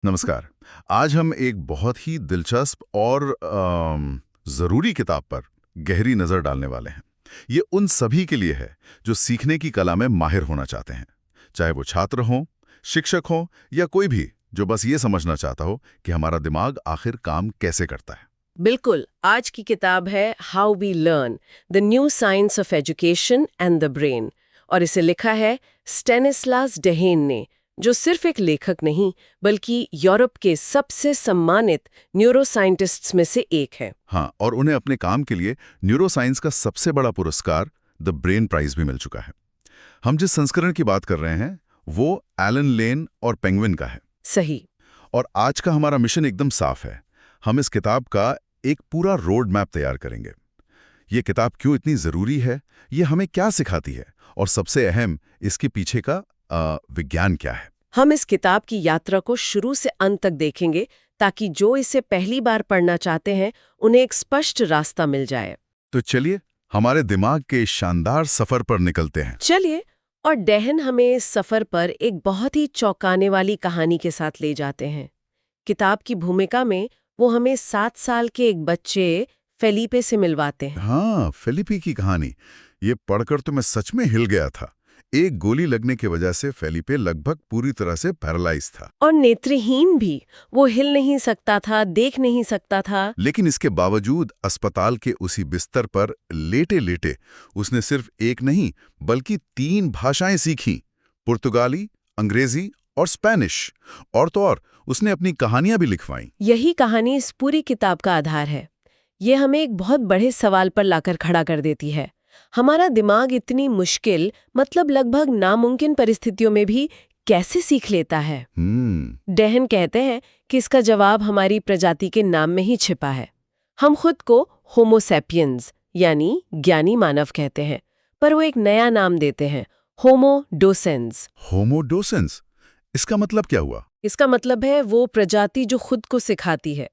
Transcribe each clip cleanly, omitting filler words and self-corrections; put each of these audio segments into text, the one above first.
नमस्कार। आज हम एक बहुत ही दिलचस्प और ज़रूरी किताब पर गहरी नज़र डालने वाले हैं। ये उन सभी के लिए है जो सीखने की कला में माहिर होना चाहते हैं, चाहे वो छात्र हों, शिक्षक हों या कोई भी जो बस ये समझना चाहता हो कि हमारा दिमाग आखिर काम कैसे करता है। बिल्कुल। आज की किताब है how we learn the new science of education and the brain, और इसे लिखा है स्टेनिस्लास डेहेन ने, जो सिर्फ एक लेखक नहीं बल्कि यूरोप के सबसे सम्मानित न्यूरोसाइंटिस्ट्स में से एक है। हाँ, और उन्हें अपने काम के लिए न्यूरोसाइंस का सबसे बड़ा पुरस्कार द ब्रेन प्राइज भी मिल चुका है। हम जिस संस्करण की बात कर रहे हैं वो एलन लेन और पेंगुइन का है। सही। और आज का हमारा मिशन एकदम साफ है। हम इस किताब का एक पूरा रोड मैप तैयार करेंगे। ये किताब क्यों इतनी ज़रूरी है, ये हमें क्या सिखाती है, और सबसे अहम, इसके पीछे का विज्ञान क्या है। हम इस किताब की यात्रा को शुरू से अंत तक देखेंगे ताकि जो इसे पहली बार पढ़ना चाहते हैं उन्हें एक स्पष्ट रास्ता मिल जाए। तो चलिए हमारे दिमाग के इस शानदार सफ़र पर निकलते हैं। चलिए। और डेहन हमें इस सफर पर एक बहुत ही चौंकाने वाली कहानी के साथ ले जाते हैं। किताब की भूमिका में वो हमें 7 साल के एक बच्चे फेलिपे से मिलवाते हैं। हाँ, फिलिपी की कहानी। ये पढ़कर तो मैं सच में हिल गया था। एक गोली लगने की वजह से फेलिपे लगभग पूरी तरह से पैरालाइज था। और नेत्रहीन भी, वो हिल नहीं सकता था, देख नहीं सकता था। लेकिन इसके बावजूद अस्पताल के उसी बिस्तर पर लेटे-लेटे उसने सिर्फ एक नहीं बल्कि 3 भाषाएं सीखीं, पुर्तगाली, अंग्रेजी और स्पेनिश। और तो और उसने अपनी कहानियां भी लिखवाईं। यही कहानी इस पूरी किताब का आधार है। ये हमें एक बहुत बड़े सवाल पर लाकर खड़ा कर देती है। हमारा दिमाग इतनी मुश्किल, मतलब लगभग नामुमकिन परिस्थितियों में भी कैसे सीख लेता है? डेहन कहते हैं कि इसका जवाब हमारी प्रजाति के नाम में ही छिपा है। हम खुद को होमो सैपियंस यानी ज्ञानी मानव कहते हैं, पर वो एक नया नाम देते हैं, होमो डोसेंस। होमो डोसेंस, इसका मतलब क्या हुआ? इसका मतलब है वो प्रजाति जो खुद को सिखाती है।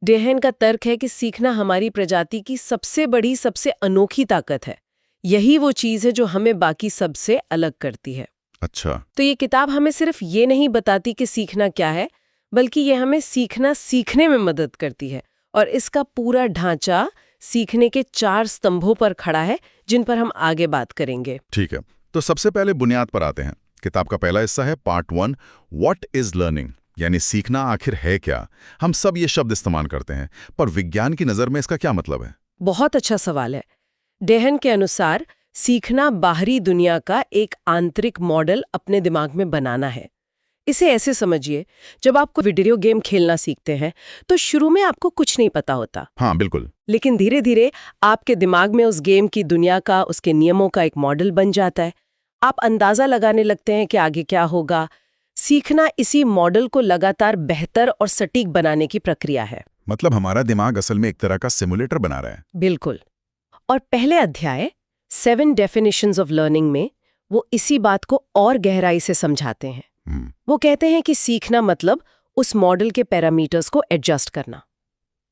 डेहन का तर्क है कि सीखना हमारी प्रजाति की सबसे बड़ी, सबसे अनोखी ताकत है। यही वो चीज़ है जो हमें बाकी सबसे अलग करती है। अच्छा। तो ये किताब हमें सिर्फ ये नहीं बताती कि सीखना क्या है, बल्कि ये हमें सीखना सीखने में मदद करती है। और इसका पूरा ढांचा सीखने के 4 स्तंभों पर खड़ा है, जिन पर हम आगे बात करेंगे। ठीक है, तो सबसे पहले बुनियाद पर आते हैं। किताब का पहला हिस्सा है पार्ट 1, व्हाट इज लर्निंग, यानी सीखना आखिर है क्या। हम सब ये शब्द इस्तेमाल करते हैं, पर विज्ञान की नज़र में इसका क्या मतलब है? बहुत अच्छा सवाल है। डेहन के अनुसार सीखना बाहरी दुनिया का एक आंतरिक मॉडल अपने दिमाग में बनाना है। इसे ऐसे समझिए, जब आप कोई वीडियो गेम खेलना सीखते हैं तो शुरू में आपको कुछ नहीं पता होता। हाँ बिल्कुल। लेकिन धीरे धीरे आपके दिमाग में उस गेम की दुनिया का, उसके नियमों का एक मॉडल बन जाता है। आप अंदाजा लगाने लगते हैं कि आगे क्या होगा। सीखना इसी मॉडल को लगातार बेहतर और सटीक बनाने की प्रक्रिया है। मतलब हमारा दिमाग असल में एक तरह का सिमुलेटर बना रहा है। बिल्कुल। और पहले अध्याय 7 डेफिनेशंस ऑफ लर्निंग में वो इसी बात को और गहराई से समझाते हैं। वो कहते हैं कि सीखना मतलब उस मॉडल के पैरामीटर्स को एडजस्ट करना।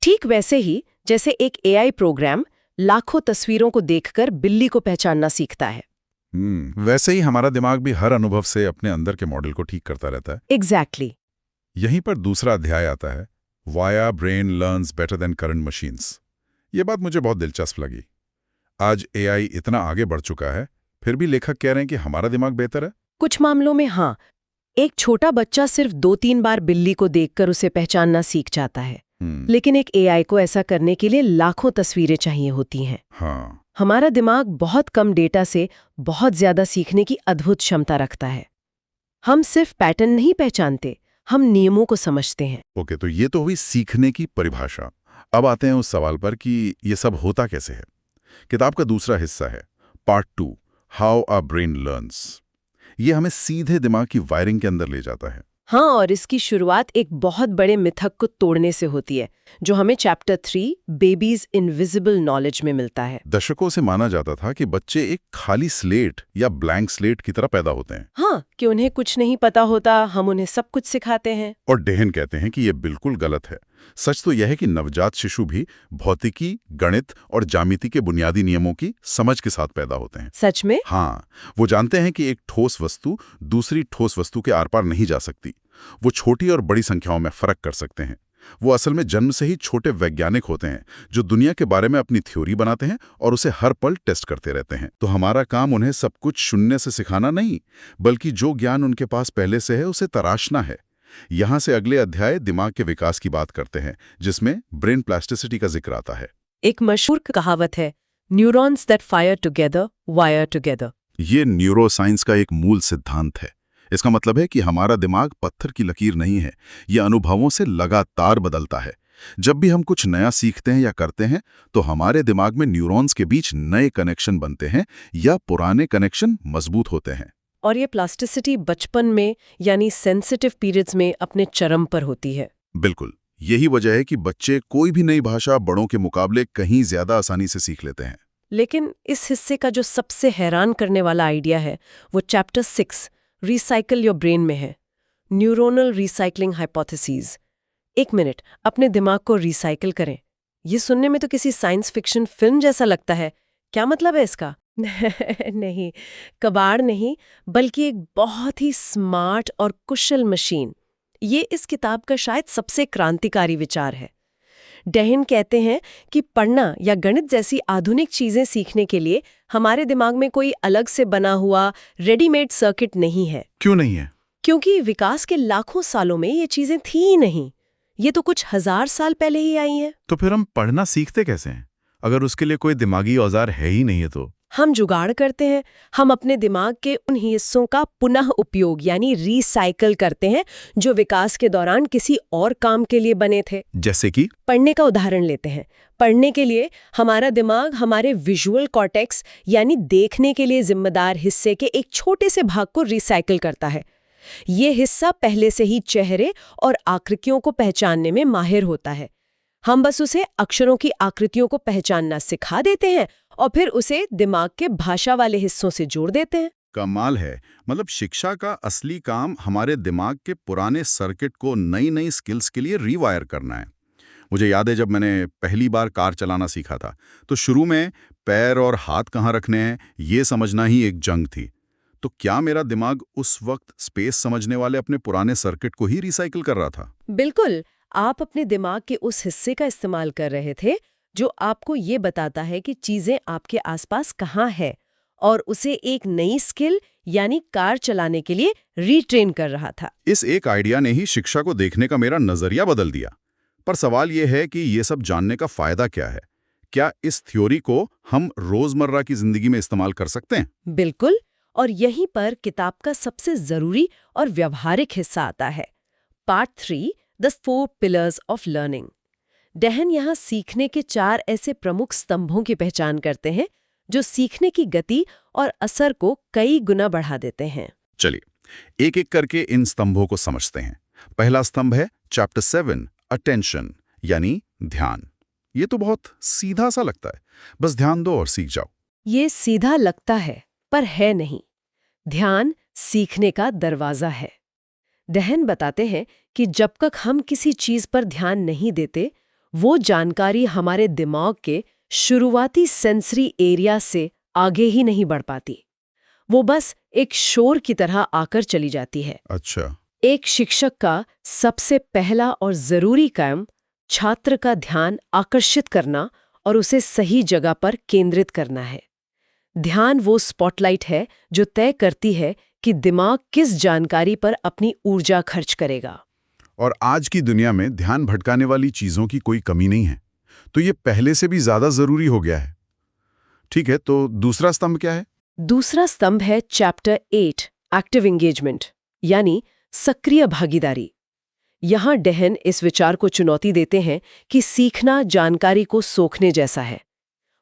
ठीक वैसे ही जैसे एक एआई प्रोग्राम लाखों तस्वीरों को देखकर बिल्ली को पहचानना सीखता है। वैसे ही हमारा दिमाग भी हर अनुभव से अपने अंदर के मॉडल को ठीक करता रहता है। एग्जैक्टली। यहीं पर दूसरा अध्याय आता है, via brain learns better than current machines. ये बात मुझे बहुत दिलचस्प लगी। आज एआई इतना आगे बढ़ चुका है, फिर भी लेखक कह रहे हैं कि हमारा दिमाग बेहतर है। कुछ मामलों में हाँ। एक छोटा बच्चा सिर्फ 2-3 बार बिल्ली को देखकर उसे पहचानना सीख जाता है। लेकिन एक एआई को ऐसा करने के लिए लाखों तस्वीरें चाहिए होती हैं। हाँ। हमारा दिमाग बहुत कम डेटा से बहुत ज्यादा सीखने की अद्भुत क्षमता रखता है। हम सिर्फ पैटर्न नहीं पहचानते, हम नियमों को समझते हैं। ओके, तो ये तो हुई सीखने की परिभाषा। अब आते हैं उस सवाल पर कि ये सब होता कैसे है। किताब का दूसरा हिस्सा है part 2, how a brain learns. ये हमें सीधे दिमाग की वायरिंग के अंदर ले जाता है। हाँ, और इसकी शुरुआत एक बहुत बड़े मिथक को तोड़ने से होती है, जो हमें चैप्टर 3 बेबीज इनविजिबल नॉलेज में मिलता है। दशकों से माना जाता था कि बच्चे एक खाली स्लेट या ब्लैंक स्लेट की तरह पैदा होते हैं। हाँ, कि उन्हें कुछ नहीं पता होता, हम उन्हें सब कुछ सिखाते हैं। और डेहन कहते हैं कि यह बिल्कुल गलत है। सच तो यह है कि नवजात शिशु भी भौतिकी, गणित और ज्यामिति के बुनियादी नियमों की समझ के साथ पैदा होते हैं। सच में? हाँ, वो जानते हैं कि एक ठोस वस्तु दूसरी ठोस वस्तु के आर पार नहीं जा सकती। वो छोटी और बड़ी संख्याओं में फर्क कर सकते हैं। वो असल में जन्म से ही छोटे वैज्ञानिक होते हैं जो दुनिया के बारे में अपनी थ्योरी बनाते हैं और उसे हर पल टेस्ट करते रहते हैं। तो हमारा काम उन्हें सब कुछ शून्य से सिखाना नहीं, बल्कि जो ज्ञान उनके पास पहले से है उसे तराशना है। यहाँ से अगले अध्याय दिमाग के विकास की बात करते हैं, जिसमें ब्रेन प्लास्टिसिटी का जिक्र आता है। एक मशहूर कहावत है, neurons that fire together wire together. ये न्यूरोसाइंस का एक मूल सिद्धांत है। इसका मतलब है कि हमारा दिमाग पत्थर की लकीर नहीं है, यह अनुभवों से लगातार बदलता है। जब भी हम कुछ नया सीखते हैं या करते हैं तो हमारे दिमाग में न्यूरॉन्स के बीच नए कनेक्शन बनते हैं या पुराने कनेक्शन मजबूत होते हैं। और ये प्लास्टिसिटी बचपन में यानी सेंसिटिव पीरियड्स में अपने चरम पर होती है। बिल्कुल, यही वजह है कि बच्चे कोई भी नई भाषा बड़ों के मुकाबले कहीं ज्यादा आसानी से सीख लेते हैं। लेकिन इस हिस्से का जो सबसे हैरान करने वाला आइडिया है वो चैप्टर 6 रिसाइकल योर ब्रेन में है, न्यूरोनल रिसाइकलिंग हाइपोथेसिस। एक मिनट, अपने दिमाग को रिसाइकिल करें, ये सुनने में तो किसी साइंस फिक्शन फिल्म जैसा लगता है। क्या मतलब है इसका? नहीं, कबाड़ नहीं, बल्कि एक बहुत ही स्मार्ट और कुशल मशीन। ये इस किताब का शायद सबसे क्रांतिकारी विचार है। डेहन कहते हैं कि पढ़ना या गणित जैसी आधुनिक चीजें सीखने के लिए हमारे दिमाग में कोई अलग से बना हुआ रेडीमेड सर्किट नहीं है। क्यों नहीं है? क्योंकि विकास के लाखों सालों में ये चीजें थी ही नहीं, ये तो कुछ हजार साल पहले ही आई हैं। तो फिर हम पढ़ना सीखते कैसे हैं अगर उसके लिए कोई दिमागी औजार है ही नहीं है? तो हम जुगाड़ करते हैं। हम अपने दिमाग के उन हिस्सों का पुनः उपयोग यानी रिसाइकल करते हैं जो विकास के दौरान किसी और काम के लिए बने थे। जैसे कि पढ़ने का उदाहरण लेते हैं। पढ़ने के लिए हमारा दिमाग हमारे विजुअल कॉर्टेक्स यानी देखने के लिए जिम्मेदार हिस्से के एक छोटे से भाग को रिसाइकल करता है। ये हिस्सा पहले से ही चेहरे और आकृतियों को पहचानने में माहिर होता है। हम बस उसे अक्षरों की आकृतियों को पहचानना सिखा देते हैं और फिर उसे दिमाग के भाषा वाले हिस्सों से जोड़ देते हैं। कमाल है। मतलब शिक्षा का असली काम हमारे दिमाग के पुराने सर्किट को नई नई स्किल्स के लिए रीवायर करना है। मुझे याद है जब मैंने पहली बार कार चलाना सीखा था तो शुरू में पैर और हाथ कहाँ रखने हैं ये समझना ही एक जंग थी। तो क्या मेरा दिमाग उस वक्त स्पेस समझने वाले अपने पुराने सर्किट को ही रिसाइकिल कर रहा था? बिल्कुल, आप अपने दिमाग के उस हिस्से का इस्तेमाल कर रहे थे जो आपको ये बताता है कि चीजें आपके आसपास कहाँ है, और उसे एक नई स्किल यानी कार चलाने के लिए रीट्रेन कर रहा था। इस एक आइडिया ने ही शिक्षा को देखने का मेरा नजरिया बदल दिया। पर सवाल यह है कि ये सब जानने का फायदा क्या है? क्या इस थ्योरी को हम रोजमर्रा की जिंदगी में इस्तेमाल कर सकते हैं? बिल्कुल, और यहीं पर किताब का सबसे जरूरी और व्यवहारिक हिस्सा आता है। Part 3 the 4 pillars of learning. डेहन यहाँ सीखने के 4 ऐसे प्रमुख स्तंभों की पहचान करते हैं जो सीखने की गति और असर को कई गुना बढ़ा देते हैं। चलिए एक एक करके इन स्तंभों को समझते हैं। पहला स्तंभ है चैप्टर 7 अटेंशन यानी ध्यान। ये तो बहुत सीधा सा लगता है, बस ध्यान दो और सीख जाओ। ये सीधा लगता है पर है नहीं। ध्यान सीखने का दरवाजा है। डेहन बताते हैं कि जब तक हम किसी चीज पर ध्यान नहीं देते वो जानकारी हमारे दिमाग के शुरुआती सेंसरी एरिया से आगे ही नहीं बढ़ पाती। वो बस एक शोर की तरह आकर चली जाती है। अच्छा। एक शिक्षक का सबसे पहला और जरूरी काम छात्र का ध्यान आकर्षित करना और उसे सही जगह पर केंद्रित करना है। ध्यान वो स्पॉटलाइट है जो तय करती है कि दिमाग किस जानकारी पर अपनी ऊर्जा खर्च करेगा। और आज की दुनिया में ध्यान भटकाने वाली चीजों की कोई कमी नहीं है, तो ये पहले से भी ज्यादा जरूरी हो गया है। ठीक है, तो दूसरा स्तंभ क्या है? दूसरा स्तंभ है चैप्टर 8 एक्टिव एंगेजमेंट यानी सक्रिय भागीदारी। यहाँ डेहन इस विचार को चुनौती देते हैं कि सीखना जानकारी को सोखने जैसा है।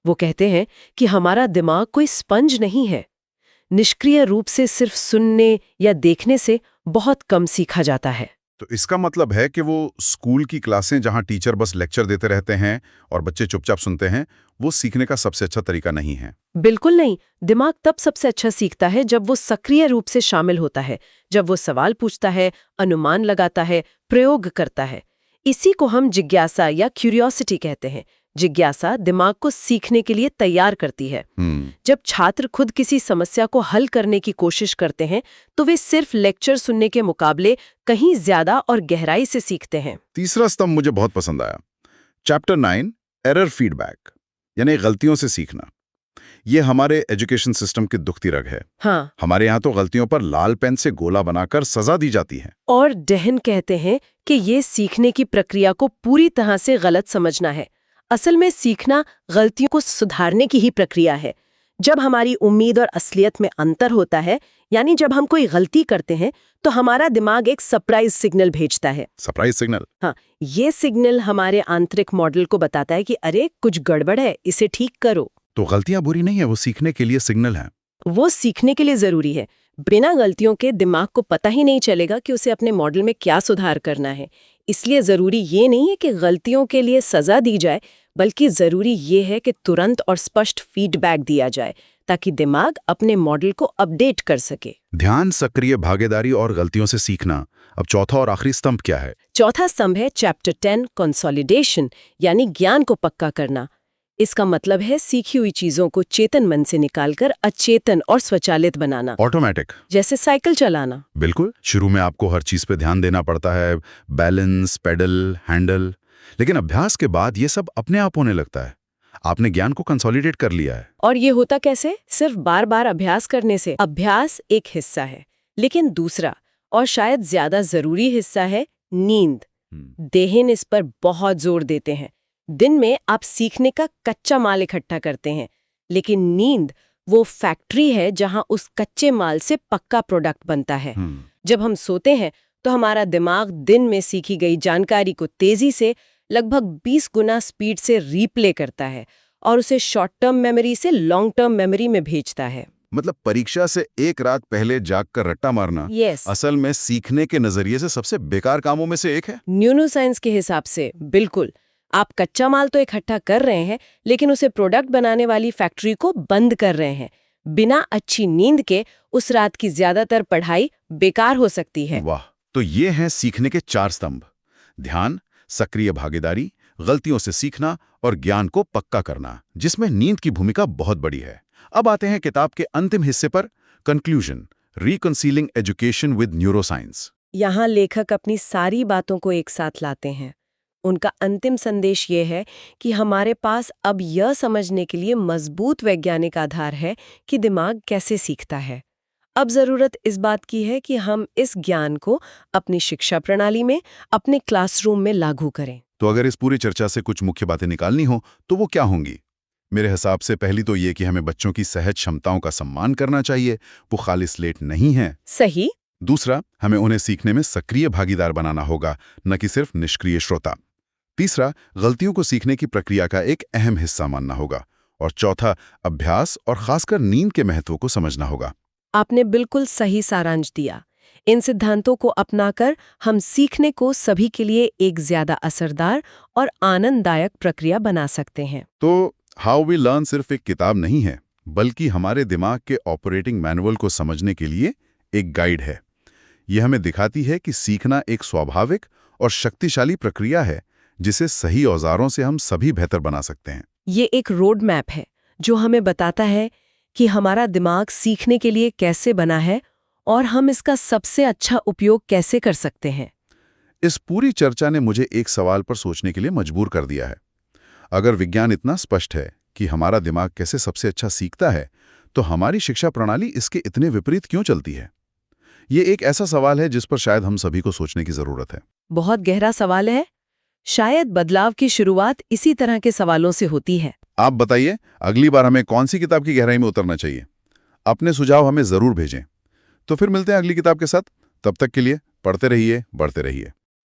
वो कहते हैं कि हमारा दिमाग कोई स्पंज नहीं है। निष्क्रिय रूप से सिर्फ सुनने या देखने से बहुत कम सीखा जाता है। तो इसका मतलब है कि वो स्कूल की क्लासें जहां टीचर बस लेक्चर देते रहते हैं और बच्चे चुपचाप सुनते हैं, वो सीखने का सबसे अच्छा तरीका नहीं है। बिल्कुल नहीं। दिमाग तब सबसे अच्छा सीखता है जब वो सक्रिय रूप से शामिल होता है, जब वो सवाल पूछता है, अनुमान लगाता है, प्रयोग करता है। इसी को हम जिज्ञासा या क्यूरियोसिटी कहते हैं, जिज्ञासा दिमाग को सीखने के लिए तैयार करती है। जब छात्र खुद किसी समस्या को हल करने की कोशिश करते हैं तो वे सिर्फ लेक्चर सुनने के मुकाबले कहीं ज्यादा और गहराई से सीखते हैं। तीसरा स्तंभ मुझे बहुत पसंद आया। चैप्टर 9 एरर फीडबैक, यानी गलतियों से सीखना। ये हमारे एजुकेशन सिस्टम की दुखती रग है। हाँ। हमारे यहाँ तो गलतियों पर लाल पेन से गोला बनाकर सजा दी जाती है। और डहन कहते हैं कि ये सीखने की प्रक्रिया को पूरी तरह से गलत समझना है। असल में सीखना गलतियों को सुधारने की ही प्रक्रिया है। जब हमारी उम्मीद और असलियत में अंतर होता है, यानी जब हम कोई गलती करते हैं तो हमारा दिमाग एक सरप्राइज सिग्नल भेजता है। Surprise signal? हाँ, ये सिग्नल हमारे आंतरिक मॉडल को बताता है कि अरे कुछ गड़बड़ है, इसे ठीक करो। तो गलतियां बुरी नहीं है, वो सीखने के लिए सिग्नल है। वो सीखने के लिए जरूरी है। बिना गलतियों के दिमाग को पता ही नहीं चलेगा कि उसे अपने मॉडल में क्या सुधार करना है। इसलिए जरूरी ये नहीं है कि गलतियों के लिए सजा दी जाए, बल्कि जरूरी ये है कि तुरंत और स्पष्ट फीडबैक दिया जाए ताकि दिमाग अपने मॉडल को अपडेट कर सके। ध्यान, सक्रिय भागीदारी और गलतियों से सीखना। अब चौथा और आखिरी स्तंभ क्या है? चौथा स्तंभ है चैप्टर 10 कंसोलिडेशन, यानी ज्ञान को पक्का करना। इसका मतलब है सीखी हुई चीजों को चेतन मन से निकालकर अचेतन और स्वचालित बनाना। ऑटोमेटिक, जैसे साइकिल चलाना। बिल्कुल। शुरू में आपको हर चीज पे ध्यान देना पड़ता है, बैलेंस, पेडल, हैंडल। लेकिन अभ्यास के बाद ये सब अपने आप होने लगता है। आपने ज्ञान को कंसोलिडेट कर लिया है। और ये होता कैसे? सिर्फ बार बार अभ्यास करने से। अभ्यास एक हिस्सा है, लेकिन दूसरा और शायद ज्यादा जरूरी हिस्सा है नींद। देहिन इस पर बहुत जोर देते हैं। दिन में आप सीखने का कच्चा माल इकट्ठा करते हैं, लेकिन नींद वो फैक्ट्री है जहां उस कच्चे माल से पक्का प्रोडक्ट बनता है। जब हम सोते हैं तो हमारा दिमाग दिन में सीखी गई जानकारी को तेजी से लगभग 20 गुना स्पीड से रीप्ले करता है और उसे शॉर्ट टर्म मेमोरी से लॉन्ग टर्म मेमोरी में भेजता है। मतलब परीक्षा से एक रात पहले जागकर रट्टा मारना असल में सीखने के नजरिए से सबसे बेकार कामों में से एक है। न्यूरोसाइंस के हिसाब से बिल्कुल। आप कच्चा माल तो इकट्ठा कर रहे हैं, लेकिन उसे प्रोडक्ट बनाने वाली फैक्ट्री को बंद कर रहे हैं। बिना अच्छी नींद के उस रात की ज्यादातर पढ़ाई बेकार हो सकती है। वाह! तो ये हैं सीखने के 4 स्तंभ। ध्यान, सक्रिय भागीदारी, गलतियों से सीखना और ज्ञान को पक्का करना, जिसमें नींद की भूमिका बहुत बड़ी है। अब आते हैं किताब के अंतिम हिस्से पर, कंक्लूजन, रिकंसीलिंग एजुकेशन विद न्यूरोसाइंस। यहाँ लेखक अपनी सारी बातों को एक साथ लाते हैं। उनका अंतिम संदेश ये है कि हमारे पास अब यह समझने के लिए मजबूत वैज्ञानिक आधार है कि दिमाग कैसे सीखता है। अब जरूरत इस बात की है कि हम इस ज्ञान को अपनी शिक्षा प्रणाली में, अपने क्लासरूम में लागू करें। तो अगर इस पूरी चर्चा से कुछ मुख्य बातें निकालनी हो तो वो क्या होंगी? मेरे हिसाब से पहली तो ये कि हमें बच्चों की सहज क्षमताओं का सम्मान करना चाहिए, वो खाली स्लेट नहीं है। सही। दूसरा, हमें उन्हें सीखने में सक्रिय भागीदार बनाना होगा, न कि सिर्फ निष्क्रिय श्रोता। तीसरा, गलतियों को सीखने की प्रक्रिया का एक अहम हिस्सा मानना होगा। और चौथा, अभ्यास और खासकर नींद के महत्व को समझना होगा। आपने बिल्कुल सही सारांश दिया। इन सिद्धांतों को अपनाकर हम सीखने को सभी के लिए एक ज्यादा असरदार और आनंददायक प्रक्रिया बना सकते हैं। तो हाउ वी लर्न सिर्फ एक किताब नहीं है, बल्कि हमारे दिमाग के ऑपरेटिंग मैनुअल को समझने के लिए एक गाइड है। यह हमें दिखाती है कि सीखना एक स्वाभाविक और शक्तिशाली प्रक्रिया है, जिसे सही औजारों से हम सभी बेहतर बना सकते हैं। ये एक रोड मैप है जो हमें बताता है कि हमारा दिमाग सीखने के लिए कैसे बना है और हम इसका सबसे अच्छा उपयोग कैसे कर सकते हैं। इस पूरी चर्चा ने मुझे एक सवाल पर सोचने के लिए मजबूर कर दिया है। अगर विज्ञान इतना स्पष्ट है कि हमारा दिमाग कैसे सबसे अच्छा सीखता है, तो हमारी शिक्षा प्रणाली इसके इतने विपरीत क्यों चलती है? ये एक ऐसा सवाल है जिस पर शायद हम सभी को सोचने की जरूरत है। बहुत गहरा सवाल है। शायद बदलाव की शुरुआत इसी तरह के सवालों से होती है। आप बताइए, अगली बार हमें कौन सी किताब की गहराई में उतरना चाहिए? अपने सुझाव हमें जरूर भेजें। तो फिर मिलते हैं अगली किताब के साथ। तब तक के लिए पढ़ते रहिए, बढ़ते रहिए।